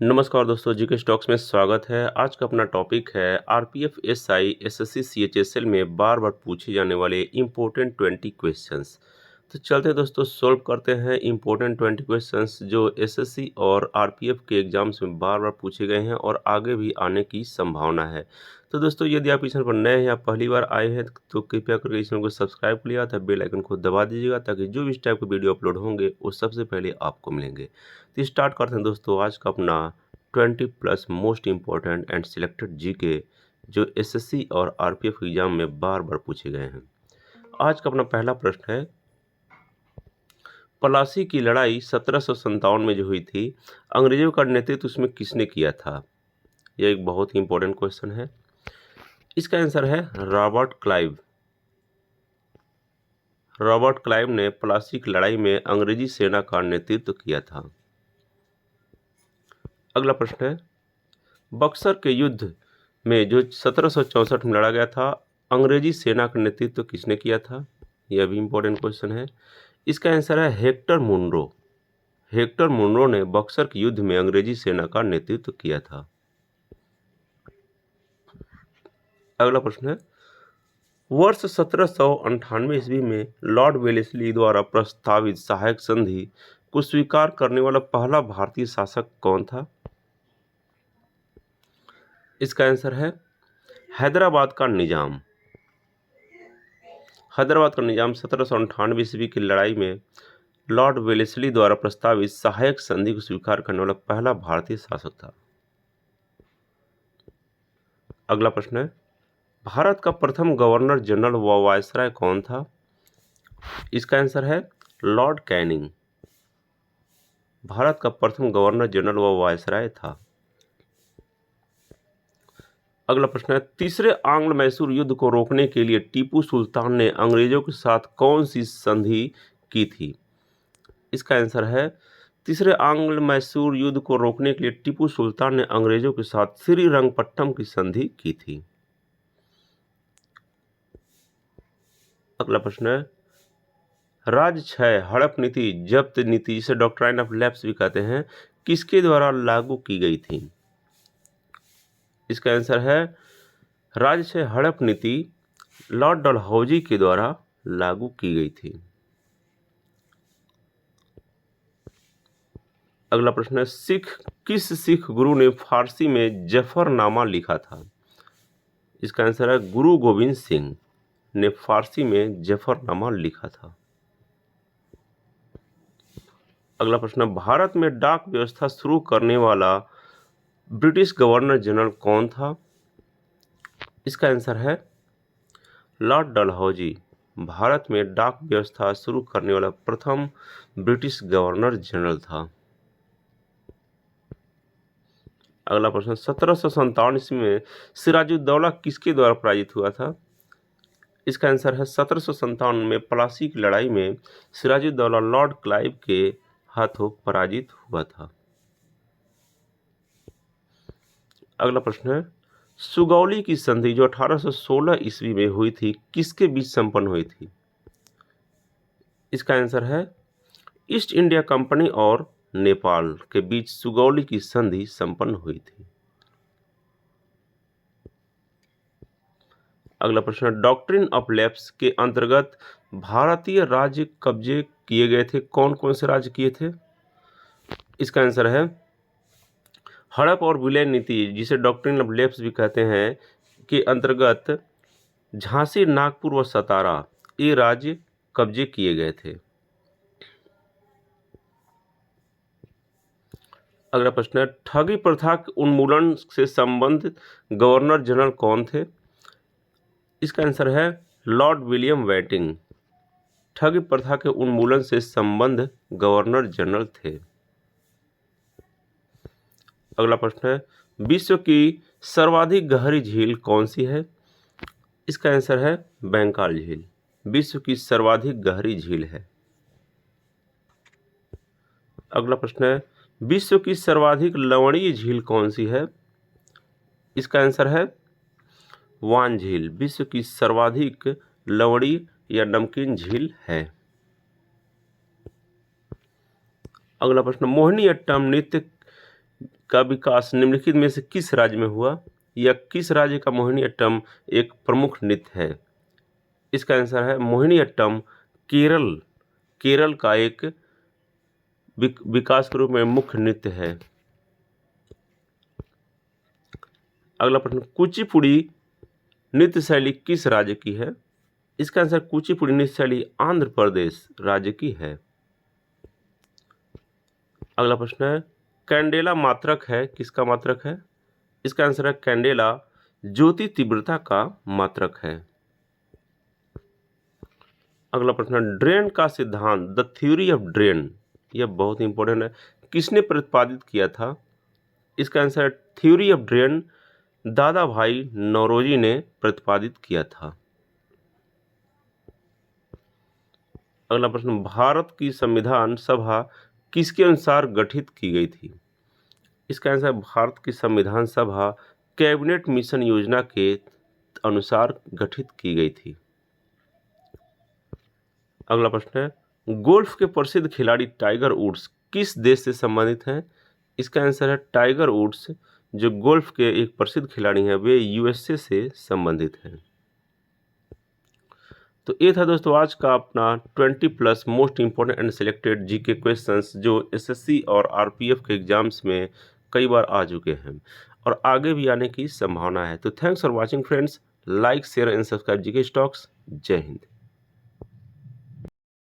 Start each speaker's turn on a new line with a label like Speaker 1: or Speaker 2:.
Speaker 1: नमस्कार दोस्तों, GK stocks में स्वागत है। आज का अपना टॉपिक है आरपीएफ, एसआई, एसएससी, सीएचएसएल में बार बार पूछे जाने वाले इम्पोर्टेंट 20 क्वेश्चंस। तो चलते हैं दोस्तों, सॉल्व करते हैं इम्पोर्टेंट 20 क्वेश्चंस जो एसएससी और आरपीएफ के एग्जाम्स में बार बार पूछे गए हैं और आगे भी आने की संभावना है। तो दोस्तों, यदि आप इस चैनल पर नए हैं या पहली बार आए हैं तो कृपया करके इस चैनल को सब्सक्राइब कर लिया था, बेल आइकन को दबा दीजिएगा ताकि जो भी इस टाइप के वीडियो अपलोड होंगे वो सबसे पहले आपको मिलेंगे। तो स्टार्ट करते हैं दोस्तों आज का अपना 20 plus most important and selected GK जो एसएससी और आरपीएफ एग्जाम में बार बार पूछे गए हैं। आज का अपना पहला प्रश्न है, पलासी की लड़ाई 1757 में जो हुई थी, अंग्रेजों का नेतृत्व उसमें किसने किया था? यह एक बहुत ही इंपॉर्टेंट क्वेश्चन है। इसका आंसर है रॉबर्ट क्लाइव। रॉबर्ट क्लाइव ने पलासी की लड़ाई में अंग्रेजी सेना का नेतृत्व किया था। अगला प्रश्न है, बक्सर के युद्ध में जो 1764 में लड़ा गया था, अंग्रेजी सेना का नेतृत्व किसने किया था? यह भी इंपॉर्टेंट क्वेश्चन है। इसका आंसर है हेक्टर मुनरो। हेक्टर मुनरो ने बक्सर के युद्ध में अंग्रेजी सेना का नेतृत्व किया था। अगला प्रश्न है, वर्ष 1798 ईस्वी में लॉर्ड वेलेस्ली द्वारा प्रस्तावित सहायक संधि को स्वीकार करने वाला पहला भारतीय शासक कौन था? इसका आंसर है हैदराबाद का निजाम। हैदराबाद का निजाम 1798 ईस्वी की लड़ाई में लॉर्ड वेलेस्ली द्वारा प्रस्तावित सहायक संधि को स्वीकार करने वाला पहला भारतीय शासक था। अगला प्रश्न है, भारत का प्रथम गवर्नर जनरल व वायसराय कौन था? इसका आंसर है लॉर्ड कैनिंग। भारत का प्रथम गवर्नर जनरल व वायसराय था। अगला प्रश्न है, तीसरे आंग्ल मैसूर युद्ध को रोकने के लिए टीपू सुल्तान ने अंग्रेजों के साथ कौन सी संधि की थी? इसका आंसर है तीसरे आंग्ल मैसूर युद्ध को रोकने के लिए टीपू सुल्तान ने अंग्रेजों के साथ श्रीरंगपट्टम की संधि की थी। अगला प्रश्न है, राजक्षय हड़प नीति, जब्त नीति जिसे डॉक्ट्राइन ऑफ लैप्स भी कहते हैं, किसके द्वारा लागू की गई थी? इसका आंसर है राजक्षय हड़प नीति लॉर्ड डलहौजी के द्वारा लागू की गई थी। अगला प्रश्न है, किस सिख गुरु ने फारसी में जफरनामा लिखा था? इसका आंसर है गुरु गोविंद सिंह ने फारसी में जफरनामा लिखा था। अगला प्रश्न, भारत में डाक व्यवस्था शुरू करने वाला ब्रिटिश गवर्नर जनरल कौन था? इसका आंसर है लॉर्ड डलहौजी। भारत में डाक व्यवस्था शुरू करने वाला प्रथम ब्रिटिश गवर्नर जनरल था। अगला प्रश्न, 1757 ईस्वी में सिराजुद्दौला किसके द्वारा पराजित हुआ था? इसका आंसर है 1757 में प्लासी की लड़ाई में सिराजुद्दौला लॉर्ड क्लाइव के हाथों पराजित हुआ था। अगला प्रश्न है, सुगौली की संधि जो 1816 ईस्वी में हुई थी, किसके बीच संपन्न हुई थी? इसका आंसर है ईस्ट इंडिया कंपनी और नेपाल के बीच सुगौली की संधि संपन्न हुई थी। अगला प्रश्न, डॉक्ट्रिन ऑफ लैप्स के अंतर्गत भारतीय राज्य कब्जे किए गए थे, कौन कौन से राज्य किए थे? इसका आंसर है हड़प और विलय नीति जिसे डॉक्ट्रिन ऑफ लैप्स भी कहते हैं के अंतर्गत झांसी, नागपुर व सतारा ये राज्य कब्जे किए गए थे। अगला प्रश्न है, ठगी प्रथा के उन्मूलन से संबंधित गवर्नर जनरल कौन थे? इसका आंसर है लॉर्ड विलियम वेटिंग। ठगी प्रथा के उन्मूलन से संबंध गवर्नर जनरल थे। अगला प्रश्न है, विश्व की सर्वाधिक गहरी झील कौन सी है? इसका आंसर है बैंकाल झील। विश्व की सर्वाधिक गहरी झील है। अगला प्रश्न है, विश्व की सर्वाधिक लवणीय झील कौन सी है? इसका आंसर है वान झील विश्व की सर्वाधिक लवणीय या नमकीन झील है। अगला प्रश्न, मोहिनीअट्टम नृत्य का विकास निम्नलिखित में से किस राज्य में हुआ, या किस राज्य का मोहिनीअट्टम एक प्रमुख नृत्य है? इसका आंसर है मोहिनीअट्टम केरल, केरल का एक विकास के रूप में मुख्य नृत्य है। अगला प्रश्न, कुचिपुड़ी नृत्य शैली किस राज्य की है? इसका आंसर कुचिपुड़ी नृत्य शैली आंध्र प्रदेश राज्य की है। अगला प्रश्न है, कैंडेला मात्रक है किसका मात्रक है? इसका आंसर है कैंडेला ज्योति तीव्रता का मात्रक है। अगला प्रश्न, ड्रेन का सिद्धांत, द थ्योरी ऑफ ड्रेन, यह बहुत इंपॉर्टेंट है, किसने प्रतिपादित किया था? इसका आंसर है थ्योरी ऑफ ड्रेन दादा भाई नौरोजी ने प्रतिपादित किया था। अगला प्रश्न, भारत की संविधान सभा किसके अनुसार गठित की गई थी? इसका आंसर, भारत की संविधान सभा कैबिनेट मिशन योजना के अनुसार गठित की गई थी। अगला प्रश्न है, गोल्फ के प्रसिद्ध खिलाड़ी टाइगर वुड्स किस देश से संबंधित हैं? इसका आंसर है टाइगर वुड्स जो गोल्फ के एक प्रसिद्ध खिलाड़ी हैं वे यूएसए से संबंधित हैं। तो ये था दोस्तों आज का अपना 20+ most important and selected GK questions जो एसएससी और आरपीएफ के एग्जाम्स में कई बार आ चुके हैं और आगे भी आने की संभावना है। तो thanks for watching friends, like share and subscribe GK stocks. जय हिंद।